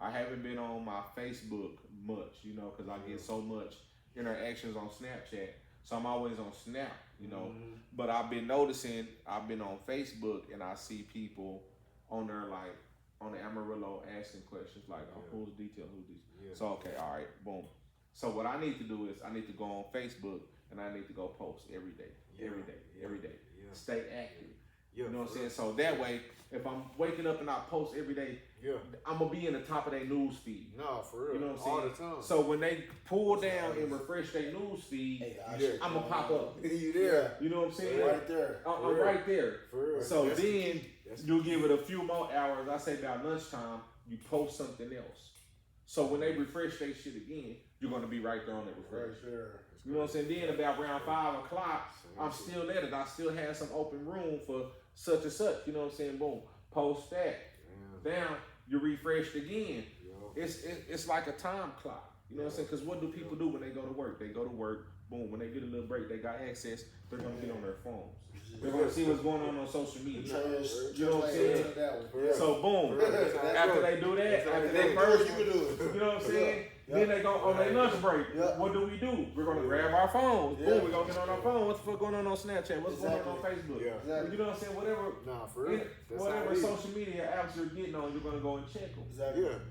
I haven't been on my Facebook much, you know, because I get so much interactions on Snapchat. So I'm always on Snap, you know. But I've been noticing, I've been on Facebook and I see people on there like on the Amarillo asking questions like, oh, who's detail, who's this? Yeah. So okay, all right, boom. So what I need to do is I need to go on Facebook and I need to go post every day, every day. Stay active. You know what I'm saying? So that way, if I'm waking up and I post every day, I'm gonna be in the top of their news feed. No, for real. You know what I'm saying? All the time. So when they pull down and refresh their news feed, I'm gonna pop up. You there? You know what I'm saying? Right there. I'm right there. For real. So then you'll give it a few more hours. I say about lunchtime, you post something else. So when they refresh their shit again, you're gonna be right there on the refresh. Right there. You know what I'm saying? Then about around 5 o'clock, I'm still at it. I still have some open room for such and such. You know what I'm saying? Boom. Post that. Down. You refreshed again. It's like a time clock. You know what I'm saying? Because what do people do when they go to work? They go to work. Boom. When they get a little break, they got access. They're gonna get on their phones. They're gonna see what's going on social media. You know what I'm saying? So boom. After they do that, after they first, you know what I'm saying? Then they go on their lunch break. What do? We're gonna grab our phones. Boom, we're gonna get on our phone. What's the fuck going on Snapchat? What's going on Facebook? You know what I'm saying? Whatever social media apps you're getting on, you're gonna go and check them.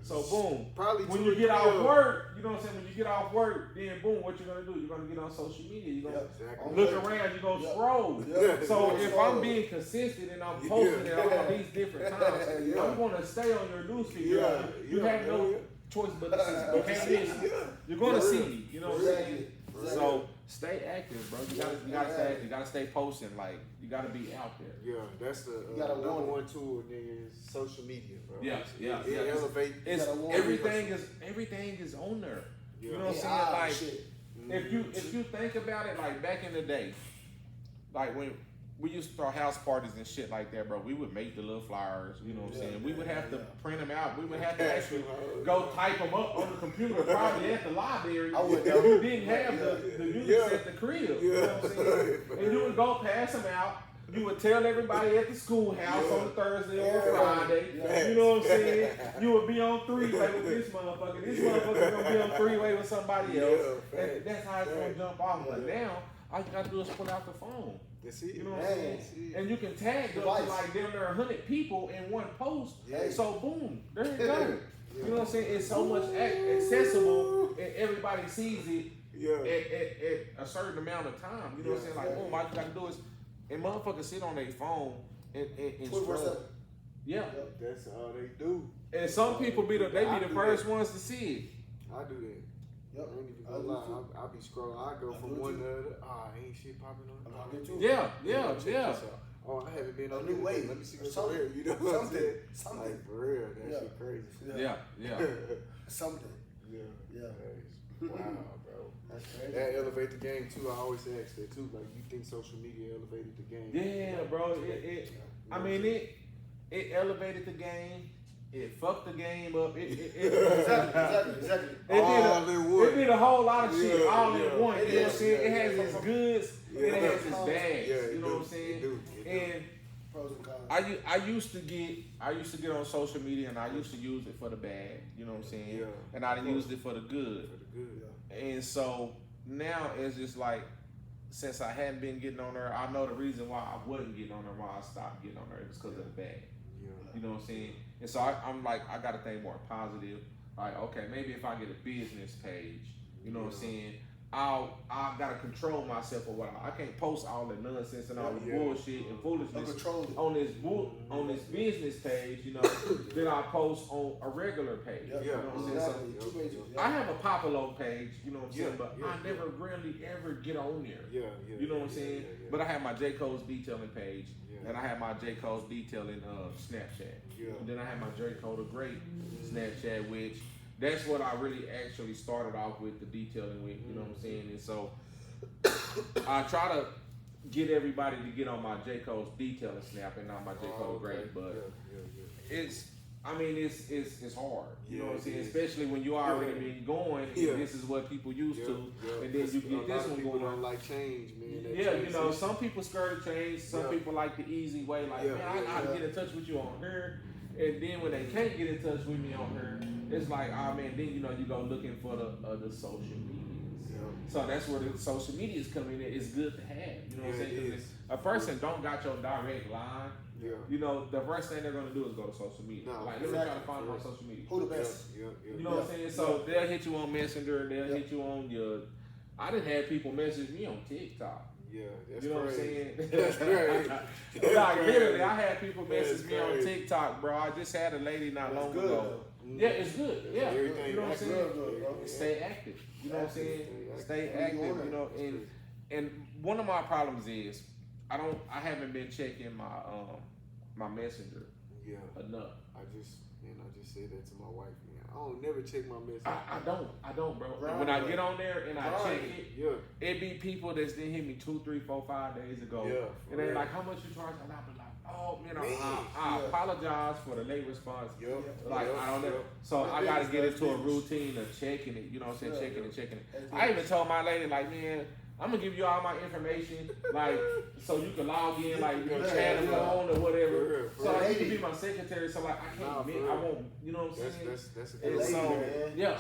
So boom. Probably when you get off work, you know what I'm saying? When you get off work, then boom, what you're gonna do? You're gonna get on social media. You're gonna look around. You're gonna scroll. So if I'm being consistent and I'm posting it all these different times, I'm gonna stay on your newsfeed. You have no choice but to see. You can't miss. You're gonna see me. You know what I'm saying? So stay active, bro. You gotta stay active. You gotta stay posting. Like you gotta be out there. Yeah, that's the number one tool. Is social media, bro. It elevates. Everything is on there. You know what I'm saying? Like if you think about it, like back in the day, like when we used to throw house parties and shit like that, bro. We would make the little flyers, you know what I'm saying? We would have to print them out. We would have to actually go type them up on the computer, probably at the library. You didn't have the units at the crib, you know what I'm saying? And you would go pass them out. You would tell everybody at the schoolhouse on Thursday or Friday. You know what I'm saying? You would be on three-way with this motherfucker. This motherfucker gonna be on three-way with somebody else. And that's how it's gonna jump off. But now, all you gotta do is pull out the phone. You know what I'm saying? And you can tag them to like damn near 100 people in one post. So boom, there you go. You know what I'm saying? It's so much accessible and everybody sees it at a certain amount of time. You know what I'm saying? Like boom, all you gotta do is and motherfuckers sit on their phone and scroll. That's all they do. And some people be the first ones to see it. I do that. I ain't even gonna lie. I'll be scrolling. I go from one to the other. Ain't shit popping on. Yeah. Oh, I haven't been on new way. Let me see what's on here. You know what I'm saying? Something. Like, for real, that shit crazy. Yeah. Something. Wow, bro. That's crazy. That elevate the game too. I always ask that too. Like, you think social media elevated the game? Yeah, bro. It elevated the game. It fucked the game up. Exactly. It did a whole lot of shit all in one. You know what I'm saying? It has its goods and it has its bads. You know what I'm saying? And pros and cons. I used to get on social media and I used to use it for the bad. You know what I'm saying? And I didn't use it for the good. And so now it's just like, since I hadn't been getting on there, I know the reason why I wasn't getting on there, why I stopped getting on there, is because of the bad. You know what I'm saying? And so I'm like, I gotta think more positive. Like, okay, maybe if I get a business page, you know what I'm saying? I gotta control myself or what I can't post all the nonsense and all the bullshit and foolishness on this business page, you know, that I post on a regular page. You know what I'm saying? So I have a Popolo page, you know what I'm saying, but I never really ever get on there. You know what I'm saying? But I have my J. Cole's detailing page. And I have my J. Cole's detailing Snapchat. And then I have my J. Cole the Great Snapchat, which that's what I really actually started off with, the detailing with, you know what I'm saying? And so I try to get everybody to get on my J. Cole's detailing Snap and not my J. Cole Great, but it's hard, you know what I'm saying? Especially when you already been going, and this is what people used to, and then you get this one going on. Like change, man. You know, some people scared of change, some people like the easy way, like, man, I gotta get in touch with you on here, And then when they can't get in touch with me on her, it's like, oh man, then you go looking for the social medias. Yeah. So that's where the social medias come in. It's good to have. You know what I'm saying? Because a person don't got your direct line. Yeah. The first thing they're gonna do is go to social media. No, like, let me try to find my social media. Who the best? Yeah. You know what I'm saying? So they'll hit you on Messenger. They'll hit you on your. I done had people message me on TikTok. Yeah, that's you know crazy. what I'm saying? That's crazy. Like literally, I had people message me on TikTok, bro. I just had a lady not long ago. Yeah, it's good. Yeah, you know what I'm saying? Good, stay active. You know what I'm saying? Stay active. You know, and one of my problems is I haven't been checking my messenger enough. I just say that to my wife, man. I don't never check my message. I don't, bro. When I get on there and I check it, it be people that's didn't hit me 2, 3, 4, 5 days ago. Yeah, and they like, how much you charge? And I be like, oh man, I apologize for the late response. I don't know. So I gotta get into a routine of checking it. You know what I'm saying? Checking it. I even told my lady, like, man, I'm gonna give you all my information, like, so you can log in, like, you can chat on phone or whatever. So like, you can be my secretary. So like, I can't admit, I won't. You know what I'm saying? That's a and good so, man.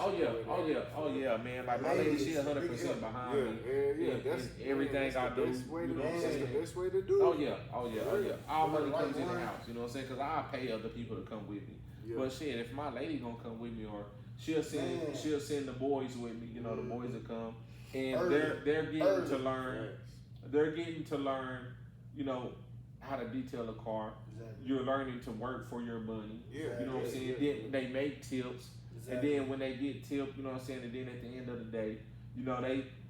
oh yeah, man. Like my lady, she 100% behind me. Yeah. That's everything I do. You know what I'm saying? That's the best way to do it. Oh yeah. All money comes in the house. You know what I'm saying? Because I pay other people to come with me. But shit, if my lady gonna come with me, or she'll send the boys with me. You know, the boys will come. And they're getting to learn. They're getting to learn, you know, how to detail a car. Exactly. You're learning to work for your money. You know what I'm saying? Then they make tips, and then when they get tipped, you know what I'm saying. And then at the end of the day, you know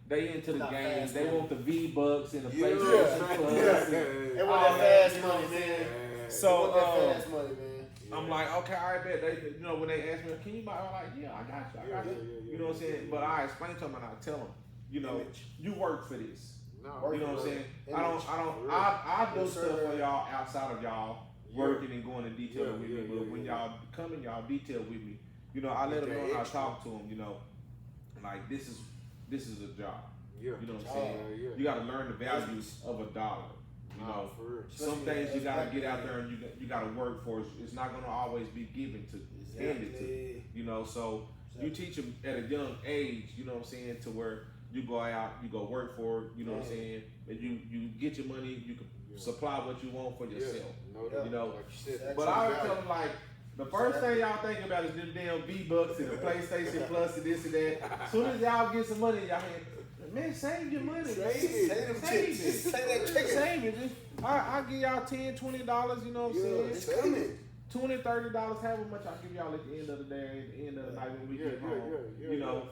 they into the games. They want the V-Bucks and the PlayStation Plus. They want that fast money, man. So fast money, man. I'm like, okay, I bet they, you know, when they ask me, can you buy? I'm like, yeah, I got you. You know what I'm saying? But I explain to them and I tell them, you know, you work for this. You know what I'm saying? I do stuff for y'all outside of y'all working and going in detail with me. But when y'all come in y'all detail with me, you know, I let them know how to talk to them. You know, like this is a job. You know what I'm saying? You got to learn the values of $1. You know, some things you gotta get out there and you gotta work for. It's not gonna always be given to you, handed to you. You know, so you teach them at a young age. You know what I'm saying, to where you go out, you go work for it. You know what I'm saying, and you get your money. You can supply what you want for yourself. You know, but I would tell them, like, the first thing y'all think about is them damn V-Bucks and the PlayStation Plus and this and that. As soon as y'all get some money in y'all hand, man, save your money, man. Save it. I'll give y'all $10, $20, you know what I'm saying? It's coming. $20, $30, however much I'll give y'all at the end of the day, at the end of the night when we get home. You know,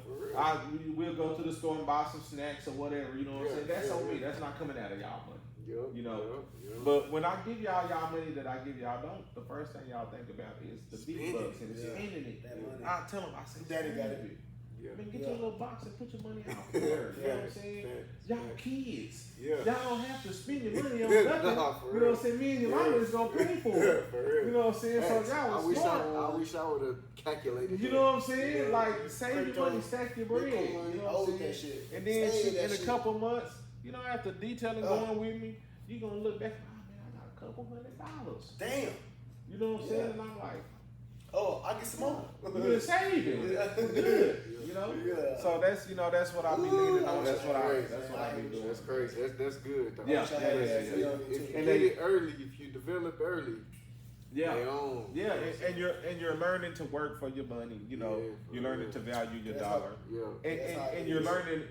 we'll go to the store and buy some snacks or whatever, you know what I'm saying? That's on me. That's not coming out of y'all money. You know, but when I give y'all money that I give y'all, the first thing y'all think about is the V-Bucks and spending it. I tell them, I say, Daddy got it. Man, get your little box and put your money out there. You know what I'm saying? Y'all kids. Y'all don't have to spend your money on nothing. You know what I'm saying? Me and your mama is going to pay for it. You know what I'm saying? So y'all was smart. I wish I would have calculated. You know what I'm saying? Like, save your money, stack your bread. You know what I'm saying? And then in a couple months, you know, after detailing going with me, you're going to look back, oh man, I got a couple $100. Damn. You know what I'm saying? And I'm like, oh, I get some more. You're saving. Good. You know? So that's, you know, that's what I be leaning on. That's what I be doing. That's crazy. That's good though. Yeah. If you get it early, if you develop early, and you're learning to work for your money. You know, you're learning to value your dollar. And you're learning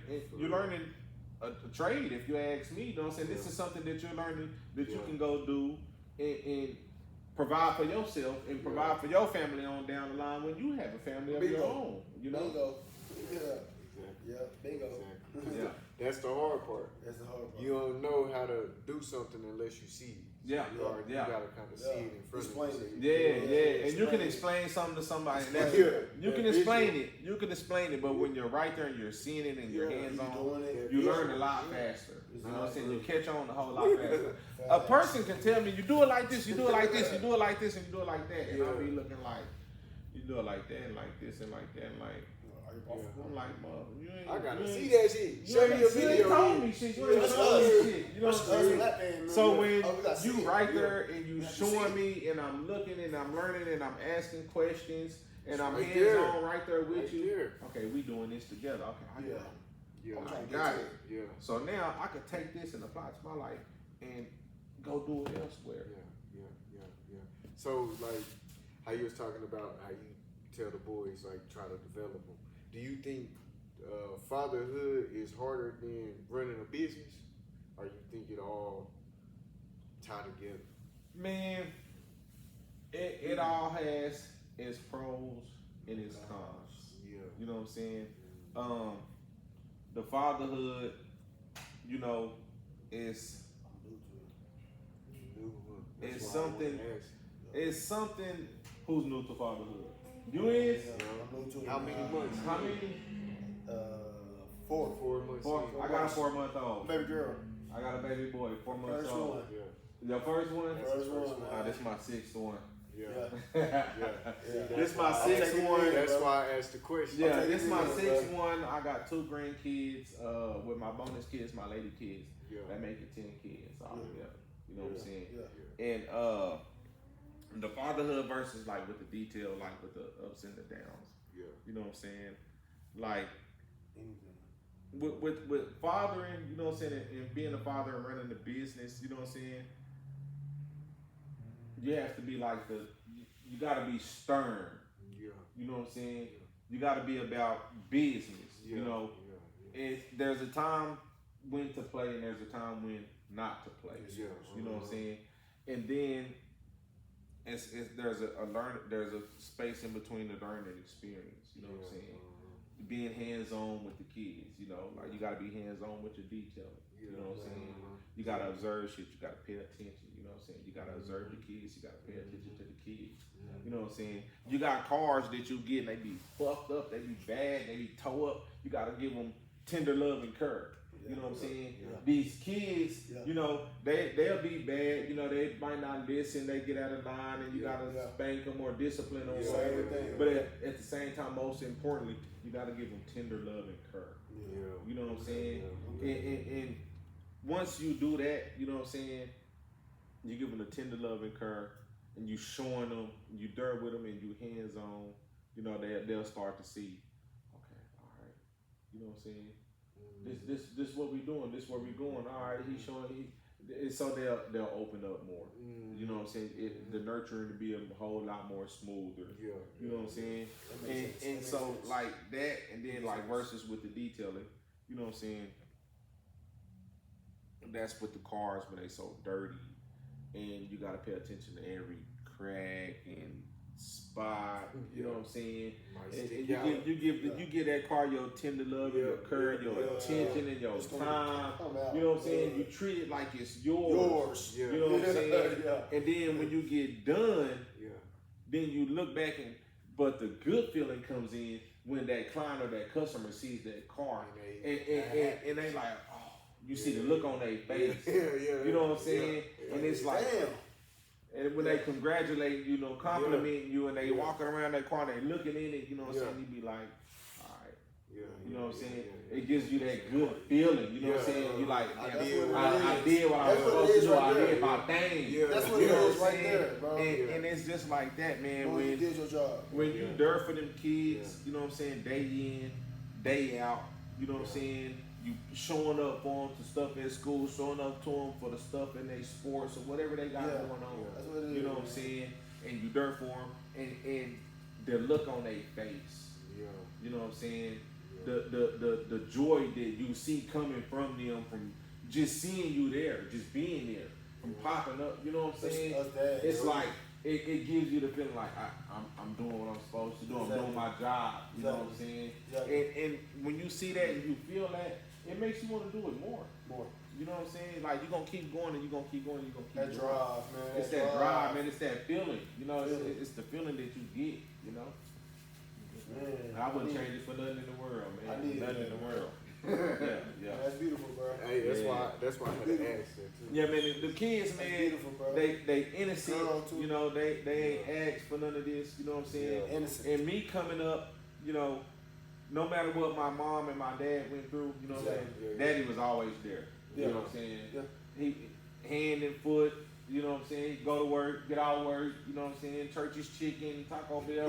a trade. If you ask me, you know what I'm saying? This is something that you're learning that you can go do and provide for yourself and provide for your family on down the line when you have a family of your own. You know? Bingo. Yeah. That's the hard part. You don't know how to do something unless you see it. You gotta kind of see it in front of you. And you can explain something to somebody. And you can explain it. You can explain it, but when you're right there and you're seeing it and your hands on, you learn a lot faster. You know what I'm saying? You catch on a whole lot faster. A person can tell me, you do it like this, you do it like this, you do it like this, and you do it like that. And I'll be looking like, you do it like that and like this and like that and like. I'm like, Mom, you ain't. I gotta see that shit. Show me a video. You ain't told me shit. You ain't told me shit. You know what I'm saying? So when you right there and you showing me and I'm looking and I'm learning and I'm asking questions and I'm hands on right there with you. Okay, we doing this together. Okay, I got it. Yeah, I got it. Yeah. So now I could take this and apply it to my life and go do it elsewhere. Yeah. So like how you was talking about how you tell the boys like try to develop them. Do you think fatherhood is harder than running a business, or you think it all tie together? Man, it all has its pros and its cons. Yeah. You know what I'm saying? The fatherhood, you know, is something. It's something. Who's new to fatherhood? You is? How many months? How many? 4. 4 months. I got a 4-month-old. Baby girl. I got a baby boy, 4 months First old. one. Yeah. Your first one? First one. This is my 6th one. Yeah. This is my 6th one. That's why I asked the question. Yeah, this is my 6th one. I got 2 grandkids. With my bonus kids, my lady kids. Yeah. That make it 10 kids altogether. You know what I'm saying? Yeah. And the fatherhood versus like with the detail, like with the ups and the downs. Yeah. You know what I'm saying? Like with fathering, you know what I'm saying, and being a father and running the business, you know what I'm saying? You have to be like you gotta be stern. Yeah. You know what I'm saying? You gotta be about business. Yeah. You know, there's a time when to play and there's a time when not to play. Yeah. You know what I'm saying? And then there's a space in between the learning experience. You know what I'm saying? Being hands-on with the kids, you know, like you gotta be hands-on with your detailing. You know what I'm saying? You gotta observe shit. You gotta pay attention. You know what I'm saying? You gotta observe the kids. You gotta pay attention to the kids. You know what I'm saying? You got cars that you get, and they be fucked up, they be bad, they be towed up. You gotta give them tender love and care. You know what I'm saying? These kids, you know, they'll be bad. You know, they might not listen. They get out of line, and you gotta spank them or discipline them. But at the same time, most importantly, you gotta give them tender love and care. You know what I'm saying? And once you do that, you know what I'm saying, you give them the tender love and care, and you showing them, you there with them, and you hands on. You know, they'll start to see. Okay, all right. You know what I'm saying? This what we doing. This where we going. All right, he's showing. So they'll open up more. You know what I'm saying? The nurturing to be a whole lot more smoother. You know what I'm saying? And so like that, and then like versus with the detailing. You know what I'm saying? That's with the cars when they so dirty, and you gotta pay attention to every crack and spot. You know what I'm saying? And you give that car your tender love, your care, your attention, and your time. You know what I'm saying? You treat it like it's yours. You know what I'm saying? And then when you get done, then you look back but the good feeling comes in when that client or that customer sees that car and they like, oh, you see the look on their face. You know what I'm saying? And it's like, and when they congratulate you, know, compliment you, and they walking around that car, and they looking in it, you know what I'm saying? You be like, all right. You know what I'm saying? It gives you that good feeling. You know what I'm saying? You like, I did what I was supposed to do. I did my thing. That's what it is right there, bro. And it's just like that, man. When you did your job. When you there for them kids, you know what I'm saying? Day in, day out. You know what I'm saying? You showing up for them to stuff at school, showing up to them for the stuff in their sports or whatever they got going on. That's what it is, you know what I'm saying? And you there for them, and the look on their face. You know what I'm saying? The joy that you see coming from them, from just seeing you there, just being there, from popping up. You know what I'm saying? It's like it gives you the feeling like I'm doing what I'm supposed to do. I'm doing my job. You know what I'm saying? And when you see that and you feel that, it makes you want to do it more. You know what I'm saying? Like, you're going to keep going and you're going to keep going and you're going to keep going. That drive, man. It's that drive, man. It's that feeling. You know, it's the feeling that you get, you know? Man, I wouldn't change it for nothing in the world, man. I need nothing in the world. Yeah. That's beautiful, bro. Hey, that's why I had to ask that too. Yeah, man. The kids, man, they innocent. You know, they ain't asked for none of this. You know what I'm saying? Innocent. And me coming up, you know, no matter what my mom and my dad went through, you know what I'm saying? Daddy was always there. You know what I'm saying? Yeah. He hand and foot, you know what I'm saying? Go to work, get out of work, you know what I'm saying? Church's chicken, Taco Bell, you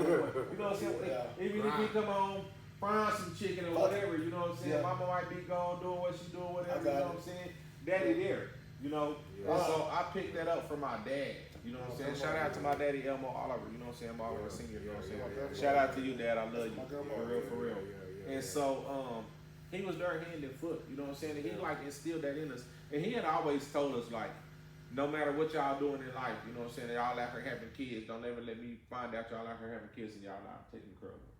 know what I'm saying? Even if he come home, frying some chicken or whatever, you know what I'm saying? Mama might be gone doing what she doing, whatever, you know what I'm saying? Daddy there, you know? And so I picked that up from my dad, you know what I'm saying? Shout out to my daddy, Elmo Oliver, you know what I'm saying? Elmo Oliver Sr., you know what I'm saying? Shout out to you, Dad, I love you, for real. And so, he was there hand and foot, you know what I'm saying? And he like instilled that in us. And he had always told us like, no matter what y'all doing in life, you know what I'm saying? Y'all out here having kids, don't ever let me find out y'all out here having kids and y'all not taking care of them.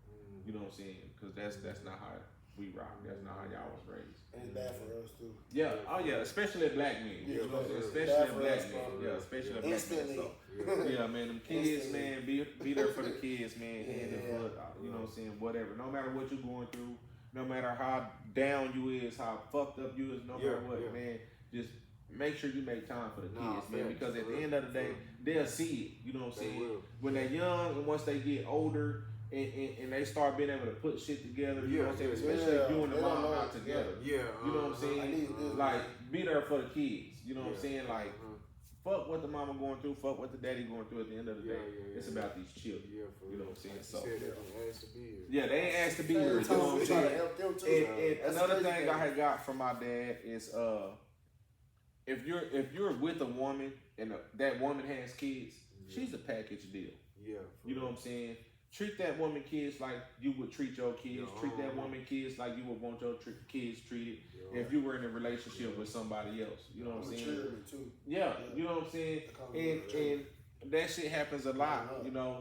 You know what I'm saying? Because that's not how we rock. That's not how y'all was raised. And it's bad for us too. Yeah. Oh yeah. Especially black men. You know what I'm saying? Especially black men. Yeah. Especially black men. So, yeah, man. Them kids, man. Be there for the kids, man. Hand and foot. You know what I'm saying? Whatever. No matter what you're going through, no matter how down you is, how fucked up you is, no matter what, man. Just make sure you make time for the kids, man. Because at the end of the day, they'll see it. You know what I'm saying? When they're young and once they get older. And they start being able to put shit together, you know what I'm saying? Especially if you and the mom not together. You know what I'm saying? Like, be there for the kids. You know what I'm saying? Like, fuck what the mama going through, fuck what the daddy going through at the end of the day. It's about these children. You know what I'm saying? So, yeah, they ain't asked to be here. You know what I'm saying? And another thing I had got from my dad is if you're with a woman and that woman has kids, she's a package deal. You know what I'm saying? Treat that woman kids like you would treat your kids. Treat that woman kids like you would want your kids treated if you were in a relationship with somebody else. You know what I'm saying? Yeah, you know what I'm saying? And that shit happens a lot, you know.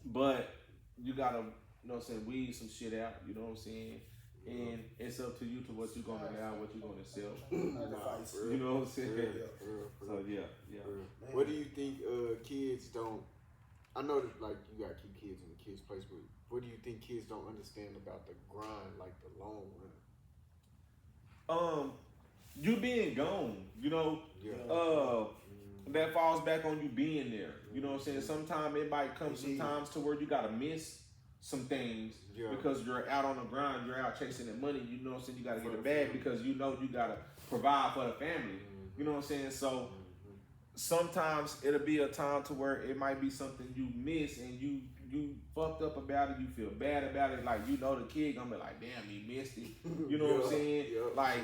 But you gotta, you know what I'm saying, weed some shit out, you know what I'm saying? And it's up to you to what you're gonna allow, what you're gonna sell. You know what I'm saying? So yeah. What do you think kids don't? I know that like you gotta keep kids in the kids' place, but what do you think kids don't understand about the grind, like the long run? You being gone, you know. That falls back on you being there. You know what I'm saying? Sometimes it might come sometimes to where you gotta miss some things because you're out on the grind, you're out chasing the money. You know what I'm saying? You gotta get it bag because you know you gotta provide for the family. You know what I'm saying? So. Sometimes it'll be a time to where it might be something you miss and you fucked up about it, you feel bad about it, like you know the kid gonna be like, damn, he missed it. You know what I'm saying? Like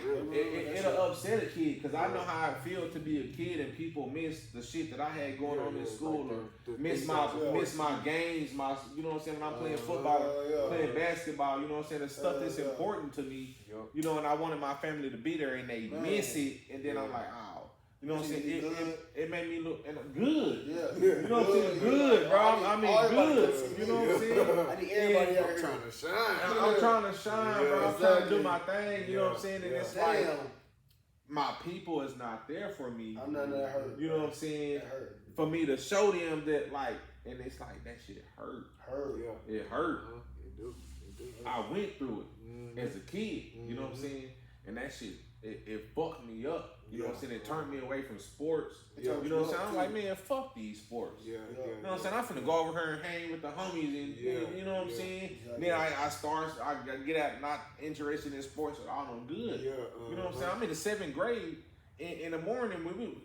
it'll upset a kid because I know how it feels to be a kid and people miss the shit that I had going on in school or miss my games, you know what I'm saying, when I'm playing football, playing basketball, you know what I'm saying, the stuff that's important to me, you know, and I wanted my family to be there and they miss it and then I'm like, oh. You know what I'm saying? It made me look good. You know what I'm saying? Good, bro. I mean, good. You know what I'm saying? I need everybody out here trying to shine. I'm trying to shine, bro. I'm trying to do my thing. You know what I'm saying? And it's like my people is not there for me. I'm not that hurt. You know what I'm saying? For me to show them that, like, and it's like that shit hurt. It hurt. It do. I went through it as a kid. You know what I'm saying? And that shit, it fucked me up. You know what I'm saying? It turned me away from sports. You know what I'm saying? I'm like, man, fuck these sports. You know what I'm saying? I'm finna go over here and hang with the homies and you know what I'm saying? Then I get out not interested in sports at all. I'm good. You know what I'm saying? I'm in the 7th grade. In the morning,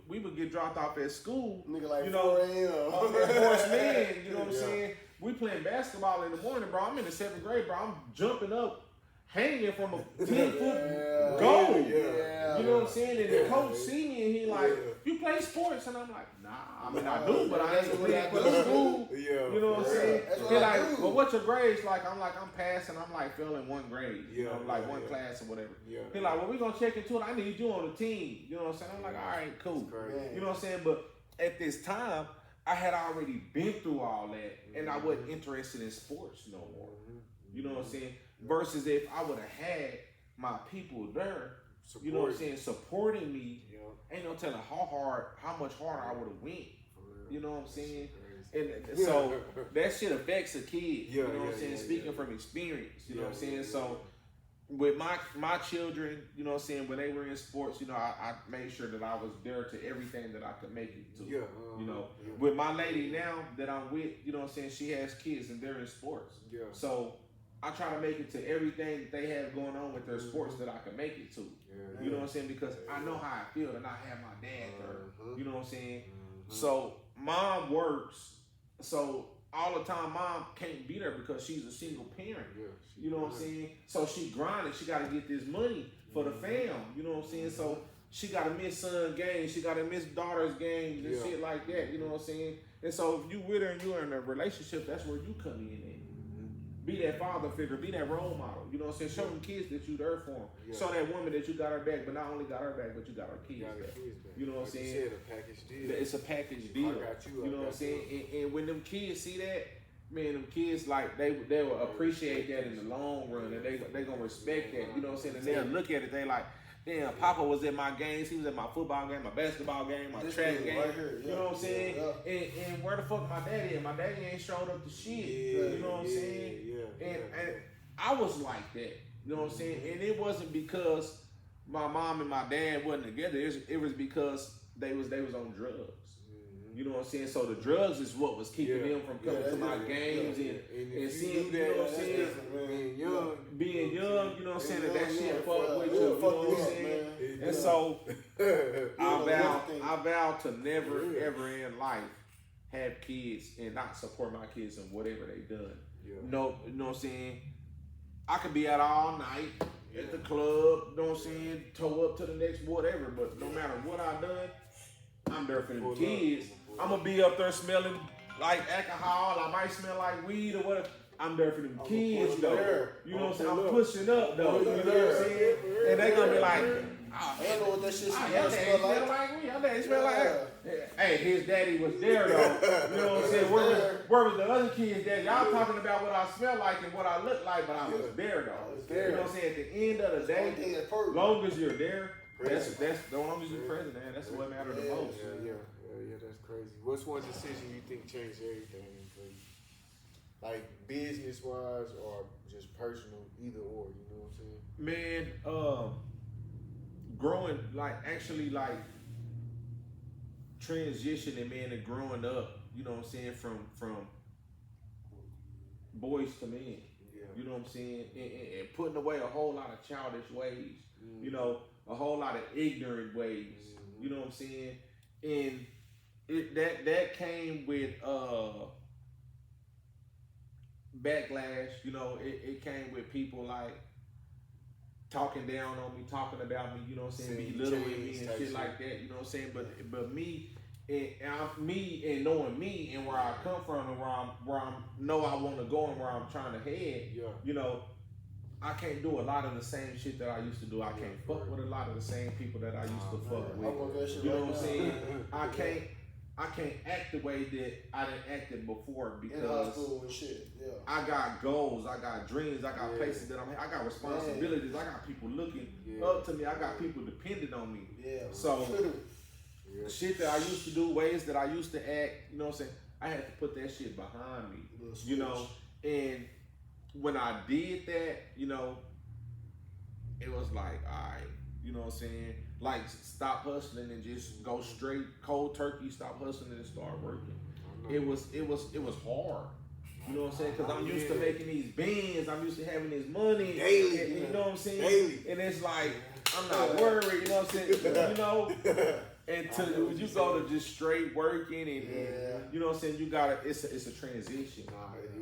we would get dropped off at school. Nigga like you know, 4 a.m. Horseman, you know what I'm saying? We playing basketball in the morning, bro. I'm in the 7th grade, bro. I'm jumping up. Hanging from a 10-foot goal. You know what I'm saying? And the coach see me and he like, you play sports? And I'm like, nah. I mean, I do, but I ain't playing for the school. You know what I'm saying? He like, well, what's your grades like? I'm like, I'm passing. I'm like failing 1 grade. You know, like 1 class or whatever. He like, well, we gonna check into it. I need you on the team. You know what I'm saying? I'm like, all right, cool. You know what I'm saying? But at this time, I had already been through all that and I wasn't interested in sports no more. You know what I'm saying? Versus if I would have had my people there, you know what I'm saying, supporting me, ain't no telling how much harder I would have went. You know what I'm saying? And so that shit affects a kid. You know what I'm saying? Speaking from experience, you know what I'm saying? So with my children, you know what I'm saying, when they were in sports, you know, I made sure that I was there to everything that I could make it to. You know, with my lady now that I'm with, you know what I'm saying, she has kids and they're in sports. So I try to make it to everything that they have going on with their sports that I can make it to. Yeah. You know what I'm saying? Because I know how I feel and I have my dad there. You know what I'm saying? So mom works. So all the time mom can't be there because she's a single parent. You know what I'm saying? So she grinding. She got to get this money for the fam. You know what I'm saying? So she got to miss son games. She got to miss daughter's games and shit like that. You know what I'm saying? And so if you with her and you're in a relationship, that's where you come in at. Be that father figure, be that role model. You know what I'm saying? Show them kids that you there for them. Show that woman that you got her back, but not only got her back, but you got her kids back. You know what I'm saying? Said, a package deal. It's a package deal. I got you. You know what I'm saying? And when them kids see that, man, them kids like they will appreciate that in the long run, and they gonna respect that. You know what I'm saying? And they'll look at it, they like, damn, Papa was at my games. He was at my football game, my basketball game, my track game. Right here, you know what I'm saying? And where the fuck my daddy at? My daddy ain't showed up to shit. You know what I'm saying? And I was like that. You know what I'm saying? And it wasn't because my mom and my dad wasn't together. It was because they was on drugs. You know what I'm saying? So the drugs is what was keeping them from coming to my games and seeing, you know what I'm saying? Being young, you know what I'm saying? That shit fuck with you, you know what I'm saying? And so I vow to never ever in life have kids and not support my kids in whatever they done. No, you know what I'm saying? I could be out all night at the club, you know what I'm saying? Toe up to the next whatever, but no matter what I done, I'm there for them kids. I'm gonna be up there smelling like alcohol. I might smell like weed or whatever. I'm there for them kids though. You know what I'm saying? I'm pushing up though. You know what I'm saying? And they gonna be like, I don't know what that shit smell like. Your daddy smell like that. Hey, his daddy was there though. You know what I'm saying? Where was the other kids that y'all talking about what I smell like and what I look like, but I was there though. You know what I'm saying? At the end of the day, long as you're there, that's as long as you're present, man. That's what matters the most. Yeah, that's crazy. What's one decision you think changed everything for you? Like business wise or just personal, either or, you know what I'm saying? Man, growing like transitioning, man, and growing up, you know what I'm saying, from boys to men. You know what I'm saying? And putting away a whole lot of childish ways, you know, a whole lot of ignorant ways, you know what I'm saying? And that came with backlash, you know, it came with people like talking down on me, talking about me, you know what I'm saying, belittling me and shit like that, you know what I'm saying? But me and knowing me and where I come from and where I know I want to go and where I'm trying to head, you know, I can't do a lot of the same shit that I used to do. I can't fuck with a lot of the same people that I used to fuck with. You know what I'm saying? I can't act the way that I didn't act it before because I got goals, I got dreams, I got places that I got responsibilities, I got people looking up to me, I got people depending on me. So shit that I used to do, ways that I used to act, you know what I'm saying? I had to put that shit behind me, you know? And when I did that, you know, it was like, all right, you know what I'm saying? Like, stop hustling and just go straight cold turkey, stop hustling and start working. It was hard. You know what I'm saying? Because I'm used to making these bands, I'm used to having this money. Daily. You know what I'm saying? Daily. And it's like, I'm not worried, you know what I'm saying? You know? Until you go to just straight working and you know what I'm saying, you gotta, it's a transition.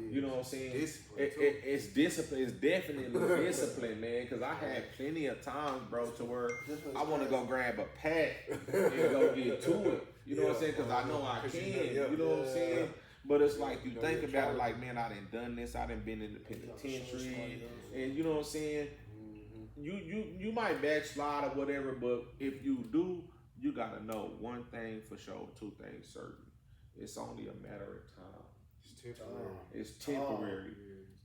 You know what I'm saying? It's discipline. It's definitely discipline, man. Because I had plenty of times, bro, to where I want to go grab a pack and go get to it. You know what I'm saying? Because I know I can. You know what I'm saying? But it's like you think about it, like, man, I done this. I done been in the penitentiary, and you know what I'm saying? You might backslide or whatever, but if you do, you gotta know one thing for sure, two things certain. It's only a matter of time. It's temporary.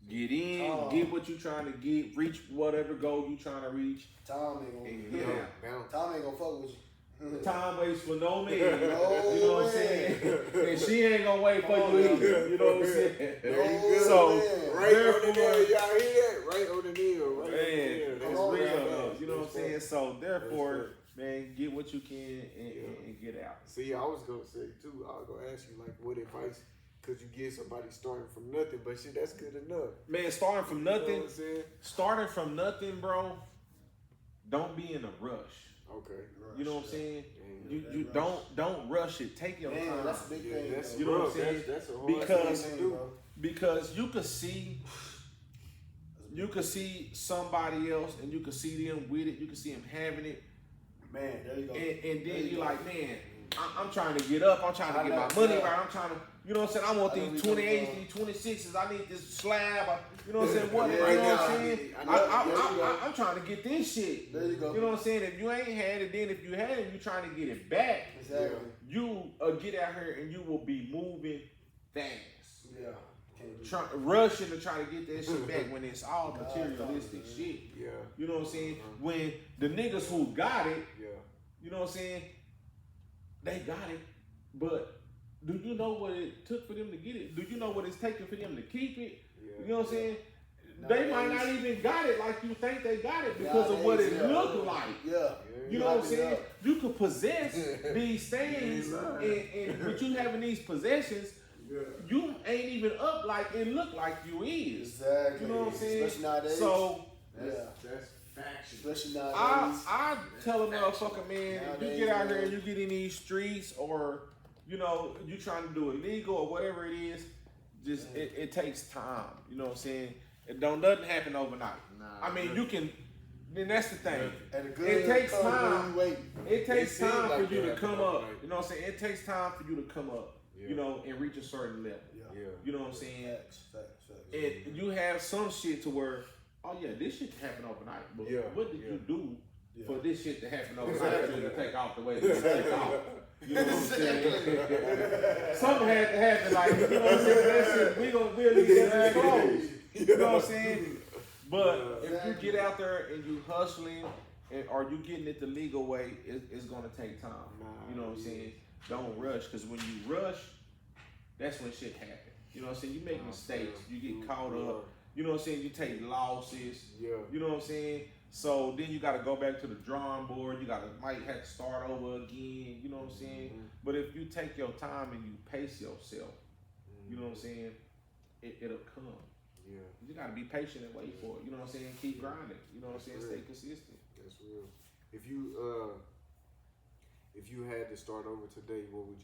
Get in, get what you trying to get, reach whatever goal you trying to reach. Time ain't gonna fuck with you. Time waits for no man. You know what I'm saying? And she ain't gonna wait for you either. You know what I'm saying? So, right on the nail, y'all hear that? Right on the nail, right? Man, that's real, man. You know what I'm saying? So, therefore, man, get what you can and get out. See, I was gonna say too. I was gonna ask you, like, what advice Cause you get somebody starting from nothing, but shit, that's good enough. Man, starting from nothing. You know what I'm saying? Starting from nothing, bro. Don't be in a rush. Okay. You know what I'm saying? You don't rush it. Take your time. That's a big thing. You know what I'm saying? That's a hard thing to do. Because you could see somebody else and you could see them with it. You could see them having it. Man, there you go. And then you like, man, I'm trying to get up. I'm trying to get my money right. I'm trying to, you know what I'm saying? I want these 28s, these 26s. I need this slab. You know what I'm saying? What? You know what I'm saying? I'm trying to get this shit. There you go. You know what I'm saying? If you ain't had it, then if you had it, you trying to get it back. Exactly. You get out here and you will be moving fast. Yeah. Rushing to try to get that shit back when it's all materialistic shit. Yeah. You know what I'm saying? When the niggas who got it, you know what I'm saying? They got it, but do you know what it took for them to get it? Do you know what it's taking for them to keep it? You know what I'm saying? They might not even got it like you think they got it because of what it looked like. You know what I'm saying? You could possess these things, but you having these possessions, you ain't even up like it look like you is. Exactly. You know what I'm saying? Especially nowadays. So that's faction. Especially nowadays. I tell a motherfucker, man, if you get out here and you get in these streets or, you know, you trying to do illegal or whatever it is, just it takes time. You know what I'm saying? Nothing happen overnight. I mean, you can. Then that's the thing. It takes time. It takes time for you to come up. You know what I'm saying? It takes time for you to come up. You know, and reach a certain level. You know what I'm saying? Facts. And you have some shit to where, oh yeah, this shit happened overnight. But what did you do for this shit to happen overnight for you to take off the way that you take off? You know what I'm saying? Something had to happen, like, you know what I'm saying? That shit, we'll leave that closed. You know what I'm saying? But if you get out there and you hustling, or you getting it the legal way, it's gonna take time. You know what I'm saying? Don't rush, because when you rush, that's when shit happens. You know what I'm saying? You make mistakes, you get caught up. You know what I'm saying? You take losses. You know what I'm saying? So then you got to go back to the drawing board. You might have to start over again. You know what I'm saying? But if you take your time and you pace yourself, you know what I'm saying? It'll come. You got to be patient and wait for it. You know what I'm saying? Keep grinding. You know what I'm saying? Stay consistent. That's real. If you had to start over today, what would you